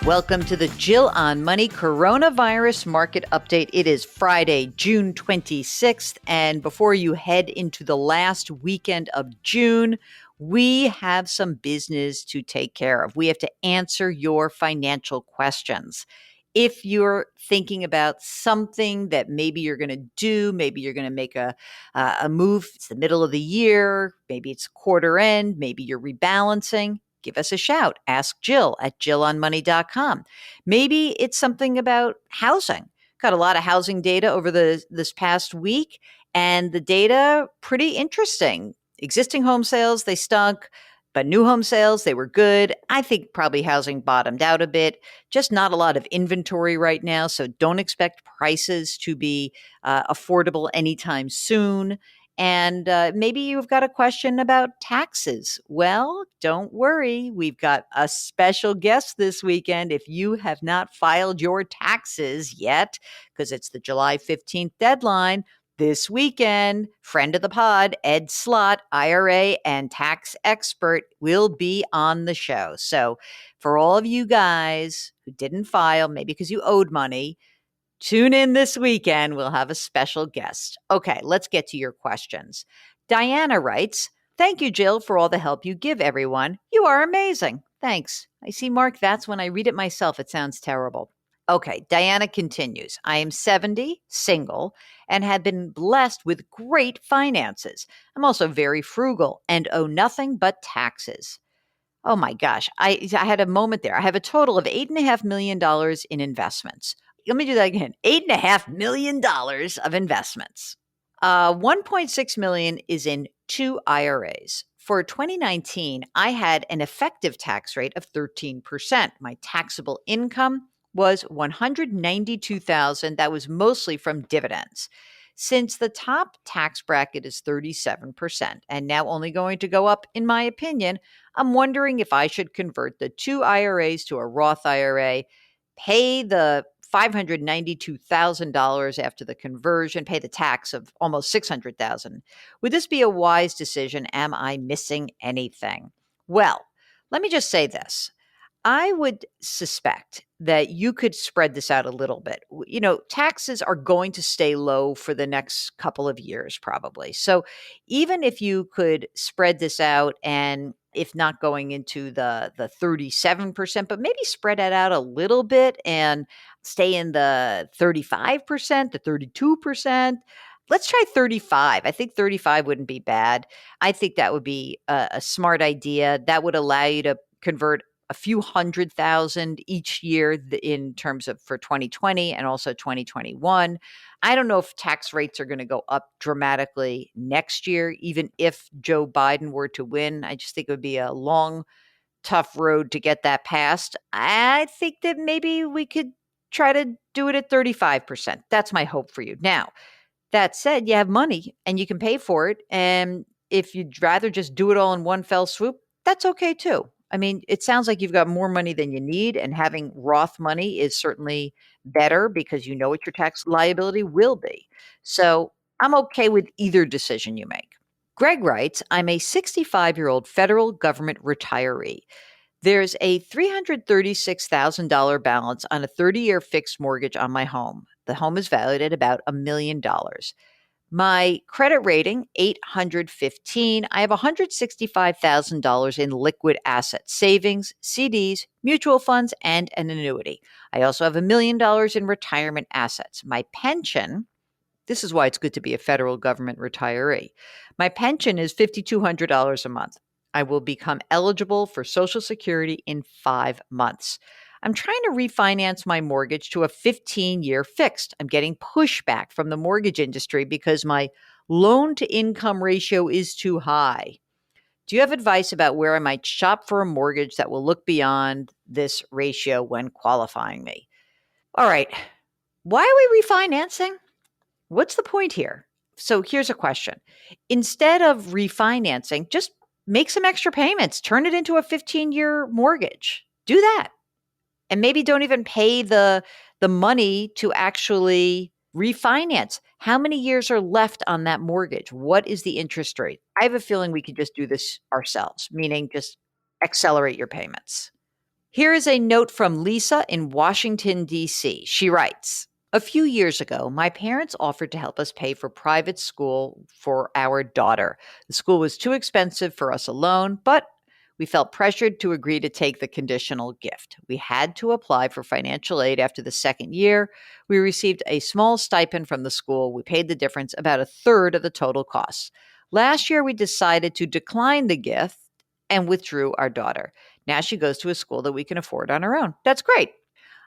Welcome to the Jill on Money Coronavirus Market Update. It is Friday, June 26th. And before you head into the last weekend of June, we have some business to take care of. We have to answer your financial questions. If you're thinking about something that maybe you're going to do, maybe you're going to make a move, it's the middle of the year, maybe it's quarter end, maybe you're rebalancing, give us a shout. Ask Jill at jillonmoney.com. Maybe it's something about housing. Got a lot of housing data over this past week, and the data pretty interesting. Existing home sales, they stunk, but new home sales, they were good. I think probably housing bottomed out a bit. Just not a lot of inventory right now, so don't expect prices to be affordable anytime soon. And maybe you've got a question about taxes. Well, don't worry. We've got a special guest this weekend. If you have not filed your taxes yet, because it's the July 15th deadline, this weekend, friend of the pod, Ed Slott, IRA and tax expert, will be on the show. So for all of you guys who didn't file, maybe because you owed money, tune in this weekend. We'll have a special guest. Okay, let's get to your questions. Diana writes, "Thank you, Jill, for all the help you give everyone. You are amazing." Thanks. I see, Mark, that's when I read it myself. It sounds terrible. Okay, Diana continues. "I am 70, single, and have been blessed with great finances. I'm also very frugal and owe nothing but taxes." Oh my gosh, I had a moment there. I have a total of $8.5 million in investments. Let me do that again. $8.5 million of investments. 1.6 million is in two IRAs. For 2019, I had an effective tax rate of 13%. My taxable income was 192,000. That was mostly from dividends. Since the top tax bracket is 37% and now only going to go up, in my opinion, I'm wondering if I should convert the two IRAs to a Roth IRA, pay the $592,000 after the conversion, pay the tax of almost $600,000. Would this be a wise decision? Am I missing anything? Well, let me just say this. I would suspect that you could spread this out a little bit. You know, taxes are going to stay low for the next couple of years, probably. So even if you could spread this out, and if not going into the 37%, but maybe spread it out a little bit and stay in the 35%, the 32%. Let's try 35. I think 35 wouldn't be bad. I think that would be a smart idea. That would allow you to convert a few 100,000 each year in terms of for 2020 and also 2021. I don't know if tax rates are going to go up dramatically next year, even if Joe Biden were to win. I just think it would be a long, tough road to get that passed. I think that maybe we could try to do it at 35%. That's my hope for you. Now, that said, you have money and you can pay for it. And if you'd rather just do it all in one fell swoop, that's okay too. I mean, it sounds like you've got more money than you need, and having Roth money is certainly better because you know what your tax liability will be. So I'm okay with either decision you make. Greg writes, "I'm a 65-year-old federal government retiree. There's a $336,000 balance on a 30-year fixed mortgage on my home. The home is valued at about $1 million. My credit rating, 815. I have $165,000 in liquid assets, savings, CDs, mutual funds, and an annuity. I also have $1 million in retirement assets. My pension, this is why it's good to be a federal government retiree. My pension is $5,200 a month. I will become eligible for Social Security in 5 months. I'm trying to refinance my mortgage to a 15-year fixed. I'm getting pushback from the mortgage industry because my loan to income ratio is too high. Do you have advice about where I might shop for a mortgage that will look beyond this ratio when qualifying me?" All right. Why are we refinancing? What's the point here? So here's a question. Instead of refinancing, just make some extra payments, turn it into a 15-year mortgage. Do that. And maybe don't even pay the money to actually refinance. How many years are left on that mortgage? What is the interest rate? I have a feeling we could just do this ourselves, meaning just accelerate your payments. Here is a note from Lisa in Washington, D.C. She writes, a few years ago, my parents offered to help us pay for private school for our daughter. The school was too expensive for us alone, but we felt pressured to agree to take the conditional gift. We had to apply for financial aid after the second year. We received a small stipend from the school. We paid the difference, about a third of the total costs. Last year, we decided to decline the gift and withdrew our daughter. Now she goes to a school that we can afford on our own. That's great.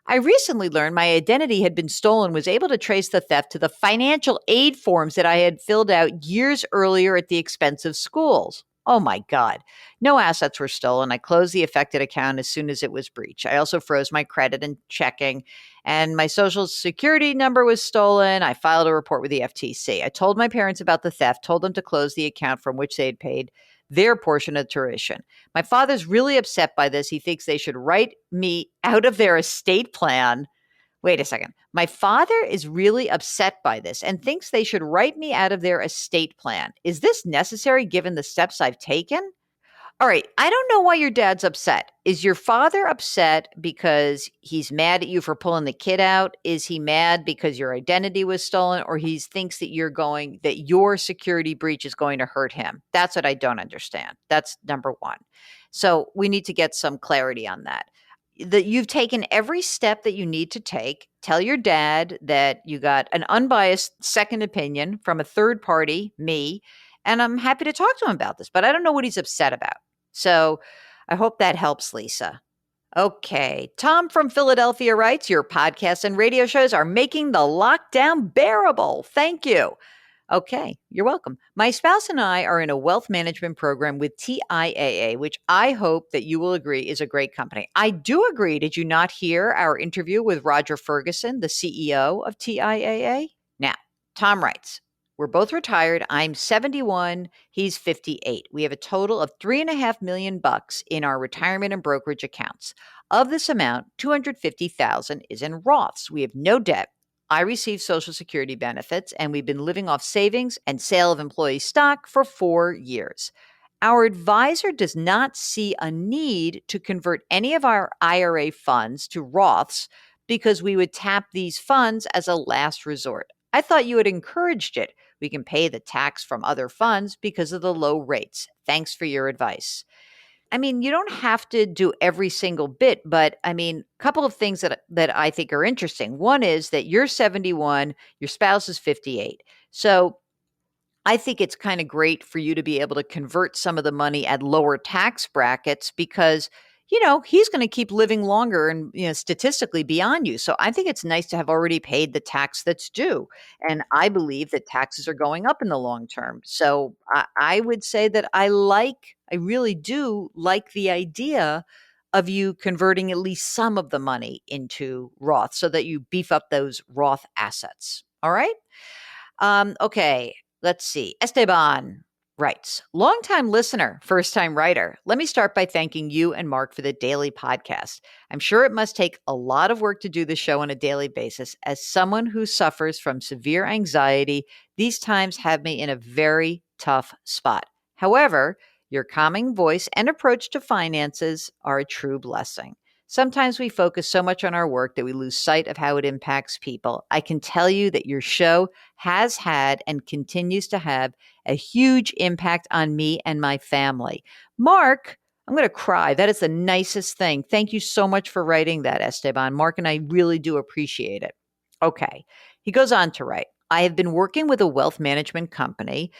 I recently learned my identity had been stolen, was able to trace the theft to the financial aid forms that I had filled out years earlier at the expense of schools. Oh my God. No assets were stolen. I closed the affected account as soon as it was breached. I also froze my credit and checking, and my social security number was stolen. I filed a report with the FTC. I told my parents about the theft, told them to close the account from which they had paid their portion of tuition. My father's really upset by this. He thinks they should write me out of their estate plan. Wait a second. My father is really upset by this and thinks they should write me out of their estate plan. Is this necessary given the steps I've taken? All right. I don't know why your dad's upset. Is your father upset because he's mad at you for pulling the kid out? Is he mad because your identity was stolen, or he thinks that that your security breach is going to hurt him? That's what I don't understand. That's number one. So we need to get some clarity on that. That you've taken every step that you need to take. Tell your dad that you got an unbiased second opinion from a third party, me, and I'm happy to talk to him about this, but I don't know what he's upset about. So I hope that helps, Lisa. Okay. Tom from Philadelphia writes, your podcasts and radio shows are making the lockdown bearable. Thank you. Okay, you're welcome. My spouse and I are in a wealth management program with TIAA, which I hope that you will agree is a great company. I do agree. Did you not hear our interview with Roger Ferguson, the CEO of TIAA? Now, Tom writes, we're both retired. I'm 71. He's 58. We have a total of $3.5 million in our retirement and brokerage accounts. Of this amount, $250,000 is in Roths. We have no debt. I receive Social Security benefits, and we've been living off savings and sale of employee stock for 4 years. Our advisor does not see a need to convert any of our IRA funds to Roths because we would tap these funds as a last resort. I thought you had encouraged it. We can pay the tax from other funds because of the low rates. Thanks for your advice. I mean, you don't have to do every single bit, but I mean, a couple of things that I think are interesting. One is that you're 71, your spouse is 58. So I think it's kind of great for you to be able to convert some of the money at lower tax brackets because, he's going to keep living longer and, statistically beyond you. So I think it's nice to have already paid the tax that's due. And I believe that taxes are going up in the long term. So I would say that I really do like the idea of you converting at least some of the money into Roth so that you beef up those Roth assets. All right. Okay, let's see. Esteban writes, longtime listener, first time writer. Let me start by thanking you and Mark for the daily podcast. I'm sure it must take a lot of work to do the show on a daily basis. As someone who suffers from severe anxiety, these times have me in a very tough spot. However, your calming voice and approach to finances are a true blessing. Sometimes we focus so much on our work that we lose sight of how it impacts people. I can tell you that your show has had and continues to have a huge impact on me and my family. Mark, I'm going to cry. That is the nicest thing. Thank you so much for writing that, Esteban. Mark and I really do appreciate it. Okay. He goes on to write, I have been working with a wealth management company,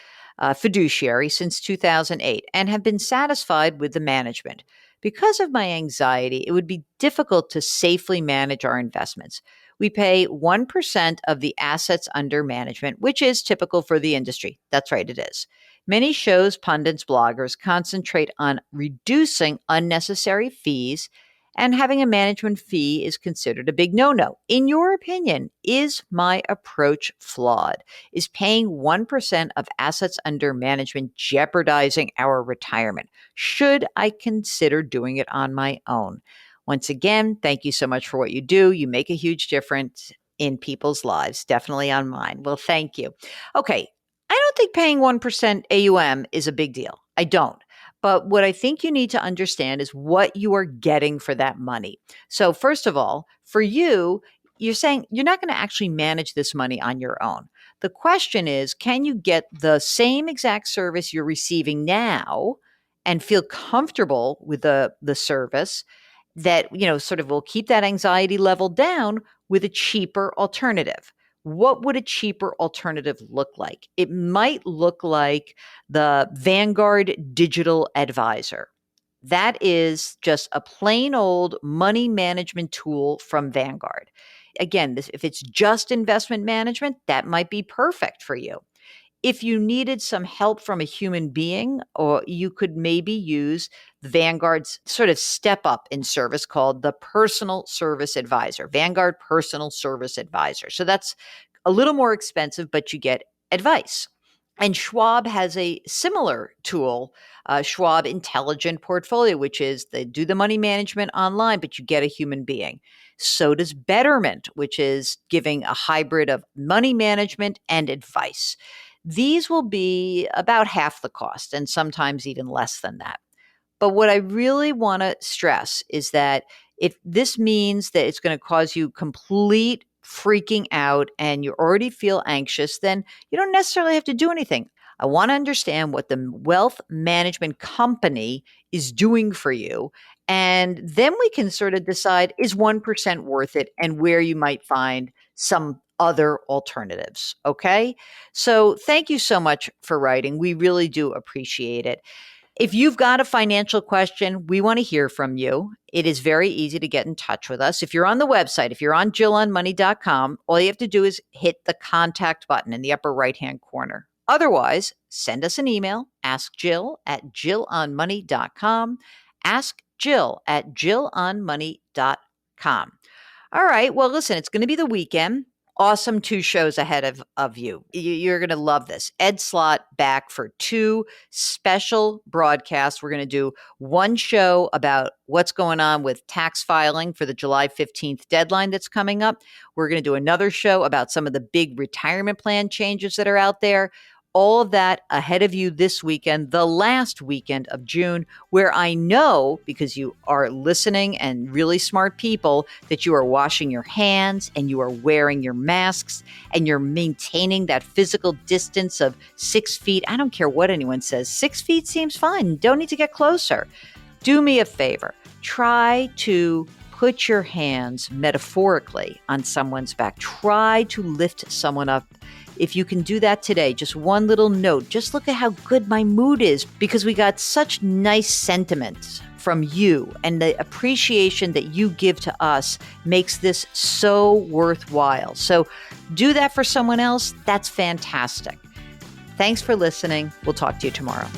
fiduciary, since 2008 and have been satisfied with the management. Because of my anxiety, it would be difficult to safely manage our investments. We pay 1% of the assets under management, which is typical for the industry. That's right, it is. Many shows, pundits, bloggers concentrate on reducing unnecessary fees, and having a management fee is considered a big no-no. In your opinion, is my approach flawed? Is paying 1% of assets under management jeopardizing our retirement? Should I consider doing it on my own? Once again, thank you so much for what you do. You make a huge difference in people's lives, definitely on mine. Well, thank you. Okay, I don't think paying 1% AUM is a big deal. I don't. But what I think you need to understand is what you are getting for that money. So, first of all, for you, you're saying you're not going to actually manage this money on your own. The question is, can you get the same exact service you're receiving now and feel comfortable with the service that, sort of will keep that anxiety level down with a cheaper alternative? What would a cheaper alternative look like? It might look like the Vanguard Digital Advisor. That is just a plain old money management tool from Vanguard. Again, if it's just investment management, that might be perfect for you. If you needed some help from a human being, or you could maybe use Vanguard's sort of step up in service called the Personal Service Advisor, Vanguard Personal Service Advisor. So that's a little more expensive, but you get advice. And Schwab has a similar tool, Schwab Intelligent Portfolio, which is they do the money management online, but you get a human being. So does Betterment, which is giving a hybrid of money management and advice. These will be about half the cost and sometimes even less than that. But what I really want to stress is that if this means that it's going to cause you complete freaking out and you already feel anxious, then you don't necessarily have to do anything. I want to understand what the wealth management company is doing for you. And then we can sort of decide, is 1% worth it, and where you might find some other alternatives. Okay. So thank you so much for writing. We really do appreciate it. If you've got a financial question, we want to hear from you. It is very easy to get in touch with us. If you're on the website, if you're on JillOnMoney.com, all you have to do is hit the contact button in the upper right-hand corner. Otherwise, send us an email, askjill@JillOnMoney.com, askjill@JillOnMoney.com. All right. Well, listen, it's going to be the weekend. Awesome 2 shows ahead of you. You're going to love this. Ed Slott back for 2 special broadcasts. We're going to do one show about what's going on with tax filing for the July 15th deadline that's coming up. We're going to do another show about some of the big retirement plan changes that are out there. All of that ahead of you this weekend, the last weekend of June, where I know, because you are listening and really smart people, that you are washing your hands and you are wearing your masks and you're maintaining that physical distance of 6 feet. I don't care what anyone says. 6 feet seems fine. Don't need to get closer. Do me a favor. Try to put your hands metaphorically on someone's back. Try to lift someone up. If you can do that today, just one little note, just look at how good my mood is, because we got such nice sentiments from you, and the appreciation that you give to us makes this so worthwhile. So do that for someone else. That's fantastic. Thanks for listening. We'll talk to you tomorrow.